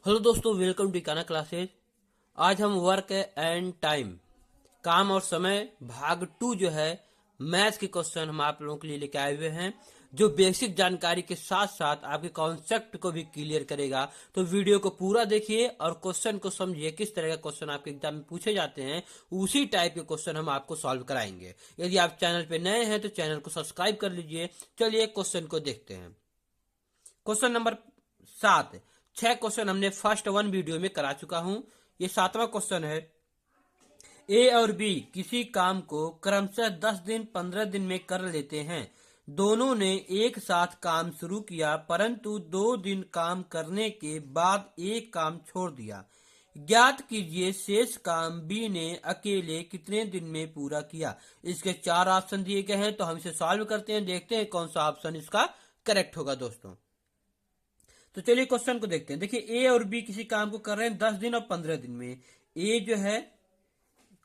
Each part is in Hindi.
हेलो दोस्तों, वेलकम टू काना क्लासेज। आज हम वर्क एंड टाइम, काम और समय भाग 2 जो है मैथ्स के क्वेश्चन हम आप लोगों के लिए लेके आए हुए हैं, जो बेसिक जानकारी के साथ साथ आपके कॉन्सेप्ट को भी क्लियर करेगा। तो वीडियो को पूरा देखिए और क्वेश्चन को समझिए। किस तरह का क्वेश्चन आपके एग्जाम में पूछे जाते हैं उसी टाइप के क्वेश्चन हम आपको सॉल्व कराएंगे। यदि आप चैनल पे नए हैं तो चैनल को सब्सक्राइब कर लीजिए। चलिए क्वेश्चन को देखते हैं। Question number 7। 6 क्वेश्चन हमने फर्स्ट 1 वीडियो में करा चुका हूं। ये 7वां क्वेश्चन है। ए और बी किसी काम को क्रमशः 10 दिन 15 दिन में कर लेते हैं। दोनों ने एक साथ काम शुरू किया, परंतु 2 दिन काम करने के बाद एक काम छोड़ दिया। ज्ञात कीजिए शेष काम बी ने अकेले कितने दिन में पूरा किया। इसके 4 ऑप्शन दिए गए हैं, तो हम इसे सॉल्व करते हैं। देखते हैं कौन सा ऑप्शन इसका करेक्ट होगा दोस्तों। तो चलिए क्वेश्चन को देखते हैं। देखिए, ए और बी किसी काम को कर रहे हैं 10 दिन और 15 दिन में। ए जो है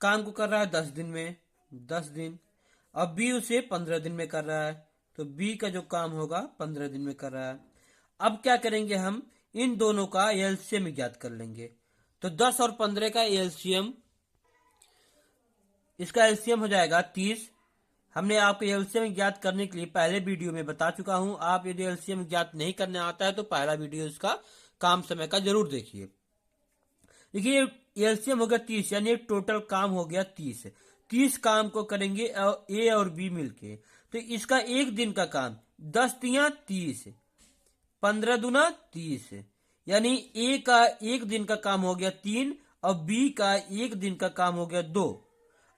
काम को कर रहा है 10 दिन में, 10 दिन। अब बी उसे 15 दिन में कर रहा है, तो बी का जो काम होगा 15 दिन में कर रहा है। अब क्या करेंगे, हम इन दोनों का एलसीएम ज्ञात कर लेंगे। तो 10 और 15 का एलसीएम, इसका एलसीएम हो जाएगा 30। हमने आपको एलसीएम ज्ञात करने के लिए पहले वीडियो में बता चुका हूं। आप यदि एलसीएम ज्ञात नहीं करने आता है तो पहला वीडियो इसका काम समय का जरूर देखिए। देखिए, एलसीएम हो गया 30, यानी टोटल काम हो गया 30। 30 काम को करेंगे ए और बी मिलके, तो इसका एक दिन का काम 10 तिया 30, 15 दूना 30, यानी ए का एक दिन का काम हो गया 3 और बी का एक दिन का काम हो गया 2।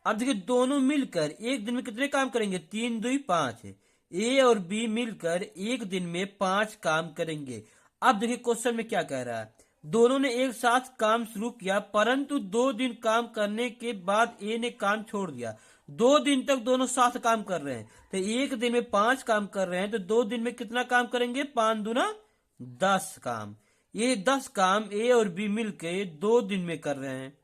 अब देखिए, दोनों मिलकर एक दिन में कितने काम करेंगे, 3 2 5। ए और बी मिलकर एक दिन में 5 काम करेंगे। अब देखिए क्वेश्चन में क्या कह रहा है, दोनों ने एक साथ काम शुरू किया, परंतु 2 दिन काम करने के बाद ए ने काम छोड़ दिया। 2 दिन तक दोनों साथ काम कर रहे हैं, तो एक दिन में 5 काम कर रहे हैं, तो 2 दिन में कितना काम करेंगे, 5 दूना 10 काम। ये 10 काम ए और बी मिलकर 2 दिन में कर रहे हैं।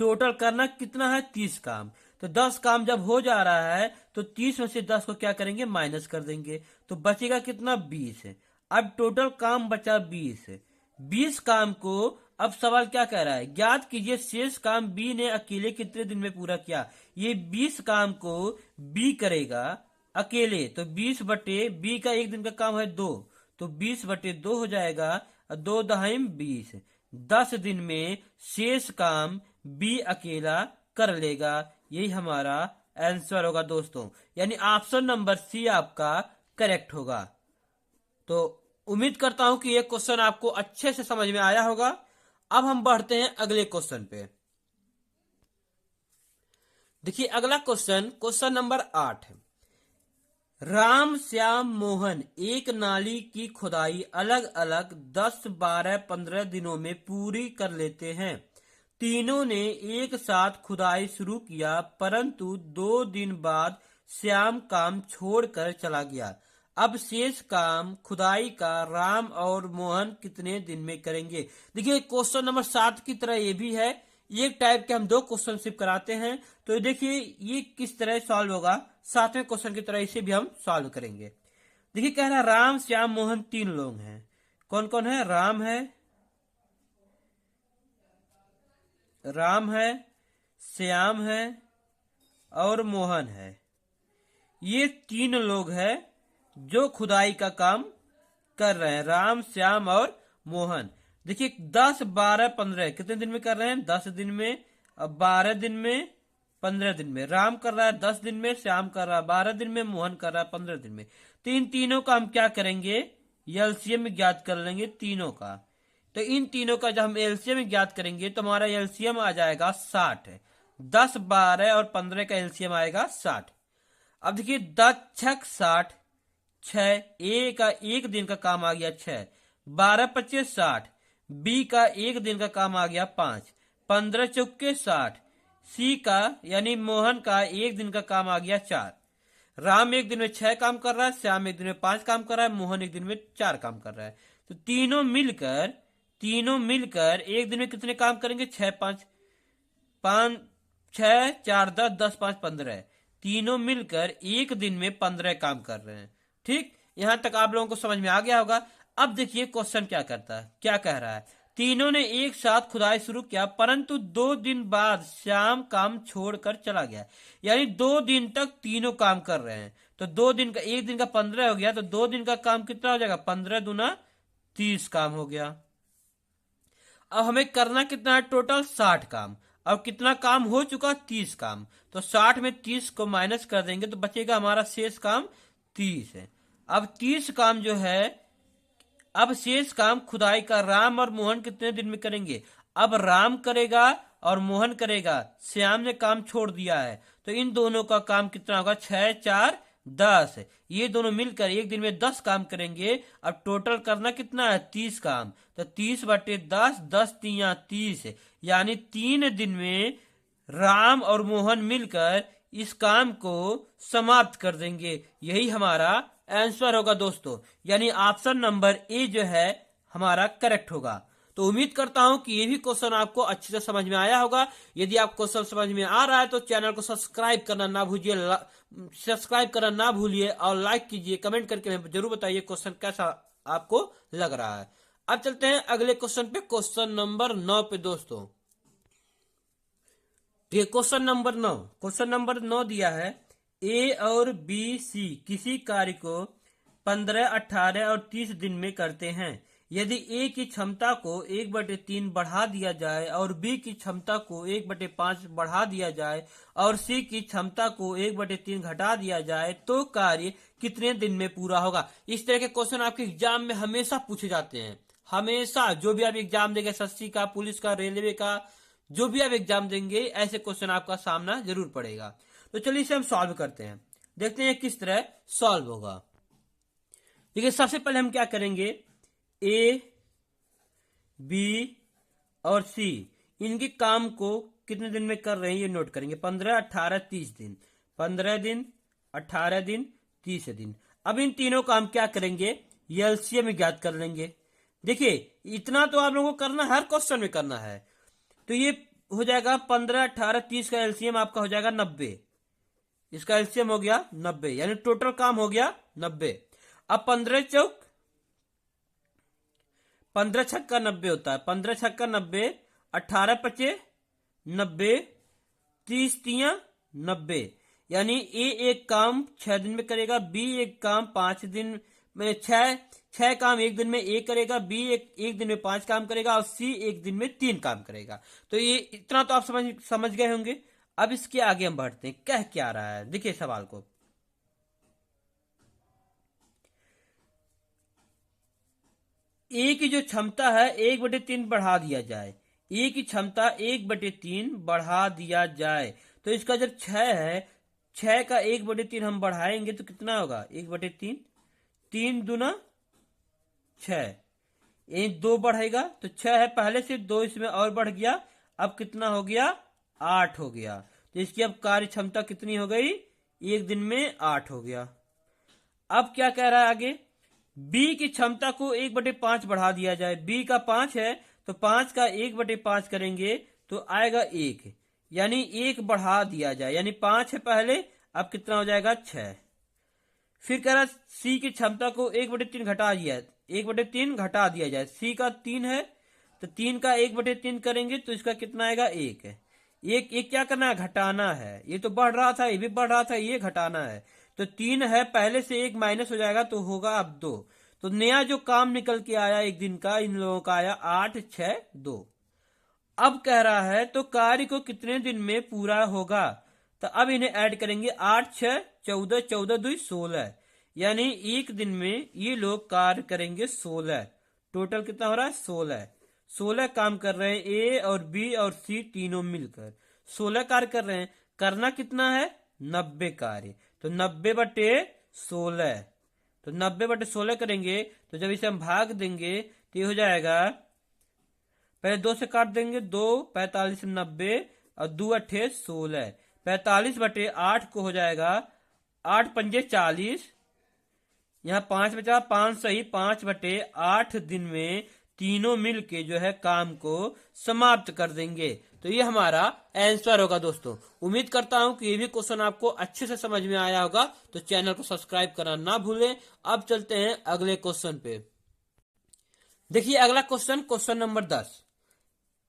टोटल करना कितना है, 30 काम। तो 10 काम जब हो जा रहा है तो 30 में से 10 को क्या करेंगे, माइनस कर देंगे, तो बचेगा कितना, 20। अब टोटल काम बचा 20। 20 काम को अब सवाल क्या कह रहा है, ज्ञात कीजिए शेष काम बी ने अकेले कितने दिन में पूरा किया। ये 20 काम को बी करेगा अकेले, तो 20 बटे बी का एक दिन का काम है 2, तो 20 बटे 2 हो जाएगा, 2 दहाई 20। 10 दिन में शेष काम बी अकेला कर लेगा। यही हमारा आंसर होगा दोस्तों, यानी ऑप्शन नंबर सी आपका करेक्ट होगा। तो उम्मीद करता हूं कि यह क्वेश्चन आपको अच्छे से समझ में आया होगा। अब हम बढ़ते हैं अगले क्वेश्चन पे। देखिए अगला क्वेश्चन, क्वेश्चन नंबर 8 है। राम, श्याम, मोहन एक नाली की खुदाई अलग अलग 10 12 15 दिनों में पूरी कर लेते हैं। तीनों ने एक साथ खुदाई शुरू किया, परंतु 2 दिन बाद श्याम काम छोड़कर चला गया। अब शेष काम खुदाई का राम और मोहन कितने दिन में करेंगे। देखिए क्वेश्चन नंबर 7 की तरह ये भी है। एक टाइप के हम 2 क्वेश्चन सिर्फ कराते हैं, तो देखिए ये किस तरह सॉल्व होगा। 7वें क्वेश्चन की तरह इसे भी हम सॉल्व करेंगे। देखिए कह रहा है राम, श्याम, मोहन 3 लोग हैं। कौन कौन है, राम है, श्याम है और मोहन है। ये 3 लोग हैं जो खुदाई का काम कर रहे हैं, राम, श्याम और मोहन। देखिए 10 12 15 कितने दिन में कर रहे हैं, 10 दिन में, अब 12 दिन में, 15 दिन में। राम कर रहा है 10 दिन में, श्याम कर रहा है 12 दिन में, मोहन कर रहा है 15 दिन में। तो इन तीनों का हम क्या करेंगे, एलसीएम ज्ञात कर लेंगे तीनों का। तो इन तीनों का जब हम एलसीएम ज्ञात करेंगे तो हमारा एलसीएम आ जाएगा 60। 10 12 और 15 का एलसीएम आएगा 60। अब देखिए 10 6 60, 6 ए का एक दिन का काम आ गया 6, 12 25 60, बी का एक दिन का काम आ गया 5, 15 चौके 60, सी का यानी मोहन का एक दिन का काम आ गया 4। राम एक दिन में 6 काम कर रहा है, श्याम एक दिन में 5 काम कर रहा है, मोहन एक दिन में 4 काम कर रहा है। तो तीनों मिलकर एक दिन में कितने काम करेंगे, 6 5 5 6 4 10 10 5 15। तीनों मिलकर एक दिन में 15 काम कर रहे हैं। ठीक, यहां तक आप लोगों को समझ में आ गया होगा। अब देखिए क्वेश्चन क्या करता है, क्या कह रहा है। तीनों ने एक साथ खुदाई शुरू किया, परंतु 2 दिन बाद श्याम काम छोड़कर चला गया। यानी 2 दिन तक तीनों काम कर रहे हैं, तो 2 दिन का, एक दिन का 15 हो गया, तो 2 दिन का काम कितना हो जाएगा, 15 दूना 30 काम हो गया। अब हमें करना कितना है, टोटल 60 काम। अब कितना काम हो चुका, 30 काम। तो 60 में 30 को माइनस कर देंगे तो बचेगा हमारा शेष काम 30 है। अब 30 काम जो है, अब शेष काम खुदाई का राम और मोहन कितने दिन में करेंगे। अब राम करेगा और मोहन करेगा, श्याम ने काम छोड़ दिया है, तो इन दोनों का काम कितना होगा, 6 4 10। ये दोनों मिलकर एक दिन में 10 काम करेंगे। अब टोटल करना कितना है, 30 काम। तो 30/10, 10 तिया 30, यानी 3 दिन में राम और मोहन मिलकर इस काम को समाप्त कर देंगे। यही हमारा आंसर होगा दोस्तों, यानी ऑप्शन नंबर ए जो है हमारा करेक्ट होगा। तो उम्मीद करता हूं कि ये भी क्वेश्चन आपको अच्छे से समझ में आया होगा। यदि आप क्वेश्चन समझ में आ रहा है तो चैनल को सब्सक्राइब करना ना भूलिए और लाइक कीजिए, कमेंट करके हमें जरूर बताइए क्वेश्चन कैसा आपको लग रहा है। अब चलते हैं अगले क्वेश्चन पे, क्वेश्चन नंबर 9 पे दोस्तों। ये क्वेश्चन नंबर 9 दिया है, ए और बी सी किसी कार्य को 15, 18 और 30 दिन में करते हैं। यदि ए की क्षमता को 1/3 बढ़ा दिया जाए और बी की क्षमता को 1/5 बढ़ा दिया जाए और सी की क्षमता को 1/3 घटा दिया जाए तो कार्य कितने दिन में पूरा होगा। इस तरह के क्वेश्चन आपके एग्जाम में हमेशा पूछे जाते हैं। हमेशा जो भी आप एग्जाम देंगे, एसएससी का, पुलिस का, रेलवे का, जो भी आप एग्जाम देंगे, ऐसे क्वेश्चन आपका सामना जरूर पड़ेगा। तो चलिए इसे हम सॉल्व करते हैं, देखते हैं किस तरह सॉल्व होगा। देखिए सबसे पहले हम क्या करेंगे, ए बी और सी इनके काम को कितने दिन में कर रहे हैं ये नोट करेंगे। 15, 18, 30 दिन, 15 दिन, 18 दिन, 30 दिन। अब इन तीनों काम क्या करेंगे, एलसीएम में ज्ञात कर लेंगे। देखिए इतना तो आप लोगों को करना, हर क्वेश्चन में करना है। तो ये हो जाएगा 15, 18, 30 का एलसीएम आपका हो जाएगा 90। इसका एलसीएम हो गया 90, यानी टोटल काम हो गया 90। अब 15 चौक 15 छक्का 90 होता है, 15 छक्का 90, 18 पचे 90, 30 तिया 90। यानी ए एक काम 6 दिन में करेगा, बी एक काम 5 दिन में, 6 काम एक दिन में ए करेगा, बी एक दिन में 5 काम करेगा और सी एक दिन में 3 काम करेगा। तो ये इतना तो आप समझ गए होंगे। अब इसके आगे हम बढ़ते हैं, कह क्या रहा है, देखिए सवाल को। ए की जो क्षमता है 1/3 बढ़ा दिया जाए, ए की क्षमता 1/3 बढ़ा दिया जाए, तो इसका जब 6 है, 6 का 1/3 हम बढ़ाएंगे तो कितना होगा, 1/3, 3 दूना 6, 2 बढ़ेगा तो 6 है, पहले से 2 इसमें और बढ़ गया, अब कितना हो गया, 8 हो गया। तो इसकी अब कार्य क्षमता कितनी हो गई, एक दिन में 8 हो गया। अब क्या कह रहा है आगे, बी की क्षमता को 1/5 बढ़ा दिया जाए। बी का 5 है तो 5 का 1/5 करेंगे तो आएगा 1, यानी 1 बढ़ा दिया जाए, यानी 5 है पहले, अब कितना हो जाएगा 6। फिर कह रहा सी की क्षमता को 1/3 घटा दिया जाए। सी का 3 है तो 3 का 1/3 करेंगे तो इसका कितना आएगा, 1 है। एक क्या करना है, घटाना है। ये तो बढ़ रहा था, ये भी बढ़ रहा था, ये घटाना है। तो 3 है, पहले से 1 माइनस हो जाएगा तो होगा अब 2। तो नया जो काम निकल के आया एक दिन का, इन लोगों का आया 8 6 2। अब कह रहा है तो कार्य को कितने दिन में पूरा होगा। तो अब इन्हें ऐड करेंगे, 8 6 14, 14 2 16, यानी एक दिन में ये लोग कार्य करेंगे 16। टोटल कितना हो रहा है, 16 काम कर रहे हैं ए और बी और सी तीनों मिलकर 16 कार्य कर रहे हैं। करना कितना है, 90 कार्य। तो 90/16, तो 90/16 करेंगे तो जब इसे हम भाग देंगे तो ये हो जाएगा, पहले 2 से काट देंगे, 2 45 90 और 2 8 16, 45/8 को हो जाएगा 8 पंजे 40, यहाँ 5 बचा, 5 सही 5/8 दिन में तीनों मिलके जो है काम को समाप्त कर देंगे। तो ये हमारा आंसर होगा दोस्तों। उम्मीद करता हूं कि ये भी क्वेश्चन आपको अच्छे से समझ में आया होगा। तो चैनल को सब्सक्राइब करना ना भूलें। अब चलते हैं अगले क्वेश्चन पे। देखिए अगला क्वेश्चन, क्वेश्चन नंबर 10।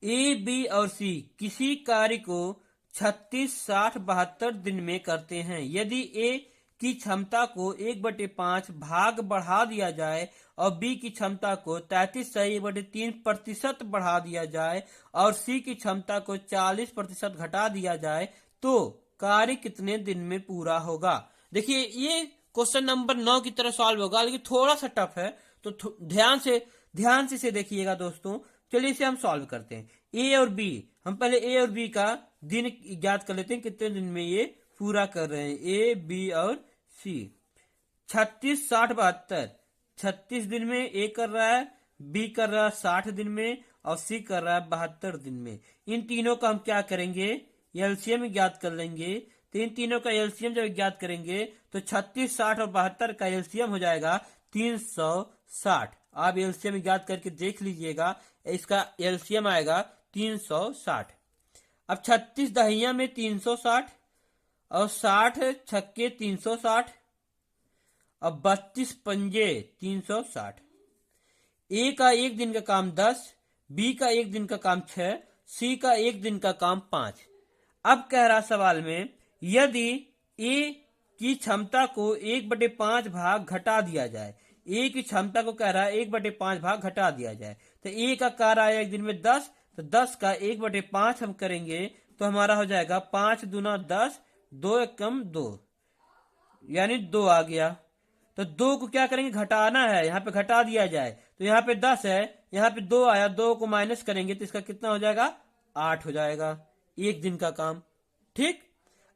ए, बी और सी किसी कार्य को 36, 60, 72 दिन में करते हैं। यदि ए की क्षमता को 1/5 भाग बढ़ा दिया जाए और बी की क्षमता को 33.3% बढ़ा दिया जाए और सी की क्षमता को 40% घटा दिया जाए तो कार्य कितने दिन में पूरा होगा। देखिए ये क्वेश्चन नंबर 9 की तरह सॉल्व होगा, लेकिन थोड़ा सा टफ है, तो ध्यान से इसे देखिएगा दोस्तों। चलिए इसे हम सॉल्व करते हैं। ए और बी, हम पहले ए और बी का दिन ज्ञात कर लेते हैं, कितने दिन में ये पूरा कर रहे हैं। ए, बी और सी 36, 60, 72, 36 दिन में ए कर रहा है, बी कर रहा है 60 दिन में और सी कर रहा है 72 दिन में। इन तीनों का हम क्या करेंगे, एलसीएम ज्ञात कर लेंगे। तो इन तीनों का एलसीएम जब ज्ञात करेंगे तो 36, 60 और 72 का एलसीएम हो जाएगा 360। आप एलसीएम ज्ञात करके देख लीजिएगा, इसका एलसीएम आएगा 360। अब 36 दहिया में 360 और 60 छक्के 360 और 32 पंजे 360। ए का एक दिन का काम 10, बी का एक दिन का काम 6, सी का एक दिन का काम 5। अब कह रहा सवाल में यदि ए की क्षमता को 1/5 भाग घटा दिया जाए, ए की क्षमता को कह रहा है 1/5 भाग घटा दिया जाए, तो ए का कार्य आया एक दिन में 10, तो 10 का 1/5 हम करेंगे तो हमारा हो जाएगा 5 दूना 10, 2 एकम 2, यानी 2 आ गया। तो 2 को क्या करेंगे, घटाना है, यहाँ पे घटा दिया जाए, तो यहाँ पे 10 है, यहाँ पे 2 आया, 2 को माइनस करेंगे तो इसका कितना हो जाएगा, 8 हो जाएगा, एक दिन का काम। ठीक।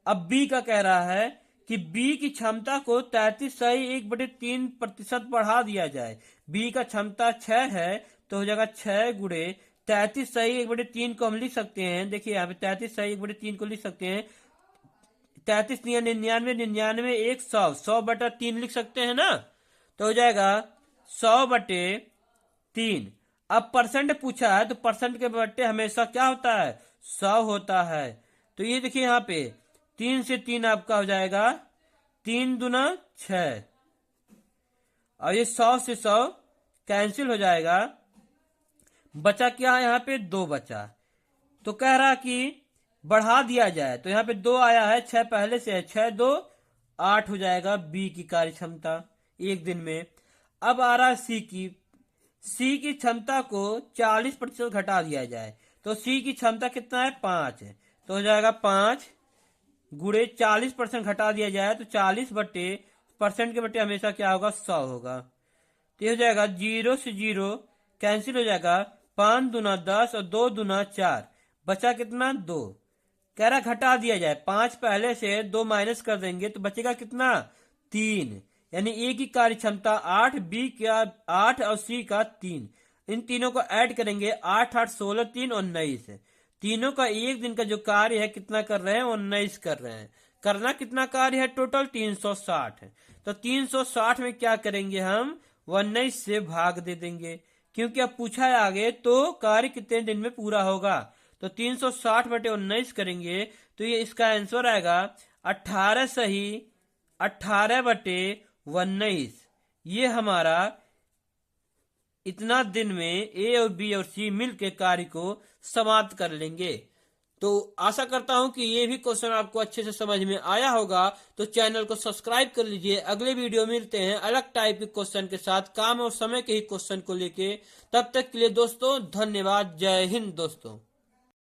अब बी का कह रहा है कि बी की क्षमता को 33.3% बढ़ा दिया जाए। बी का क्षमता 6 है तो हो जाएगा 6 गुणे 33.3 को हम लिख सकते हैं। देखिए यहाँ पे 33.3 को लिख सकते हैं, 33 99, 99 1 100, 100/3 लिख सकते हैं ना, तो हो जाएगा 100/3। अब परसेंट पूछा है तो परसेंट के बट्टे हमेशा क्या होता है, 100 होता है। तो ये देखिए यहाँ पे 3 से 3 आपका हो जाएगा 3 दूना 6 और ये 100 से 100 कैंसिल हो जाएगा, बचा क्या है, यहाँ पे 2 बचा। तो कह रहा कि बढ़ा दिया जाए, तो यहाँ पे 2 आया है, 6 पहले से है, 6 2 8 हो जाएगा बी की कार्य क्षमता एक दिन में। अब आ रहा है सी की क्षमता को 40% घटा दिया जाए, तो सी की क्षमता कितना है, 5 है, तो हो जाएगा 5 गुणे 40% घटा दिया जाए तो 40% के बट्टे हमेशा क्या होगा, 100 होगा। तो ये हो जाएगा 0 से 0 कैंसिल हो जाएगा, 5 दूना 10 और 2 दूना 4, बचा कितना, 2। कह रहा घटा दिया जाए, 5 पहले से 2 माइनस कर देंगे तो बचेगा कितना, 3, यानी ए की कार्य क्षमता 8, बी का 8 और सी का 3। इन तीनों को ऐड करेंगे, 8 8 16 3 19। तीनों का एक दिन का जो कार्य है कितना कर रहे हैं, 19 कर रहे हैं। करना कितना कार्य है, टोटल 360 है। तो 360 में क्या करेंगे, हम 19 से भाग दे देंगे, क्योंकि अब पूछा है आगे तो कार्य कितने दिन में पूरा होगा। तो 360/19 करेंगे तो ये इसका आंसर आएगा 18 सही 18/19। ये हमारा इतना दिन में ए और बी और सी मिलकर कार्य को समाप्त कर लेंगे। तो आशा करता हूं कि ये भी क्वेश्चन आपको अच्छे से समझ में आया होगा। तो चैनल को सब्सक्राइब कर लीजिए। अगले वीडियो मिलते हैं अलग टाइप के क्वेश्चन के साथ, काम और समय के ही क्वेश्चन को लेके। तब तक के लिए दोस्तों धन्यवाद। जय हिंद दोस्तों।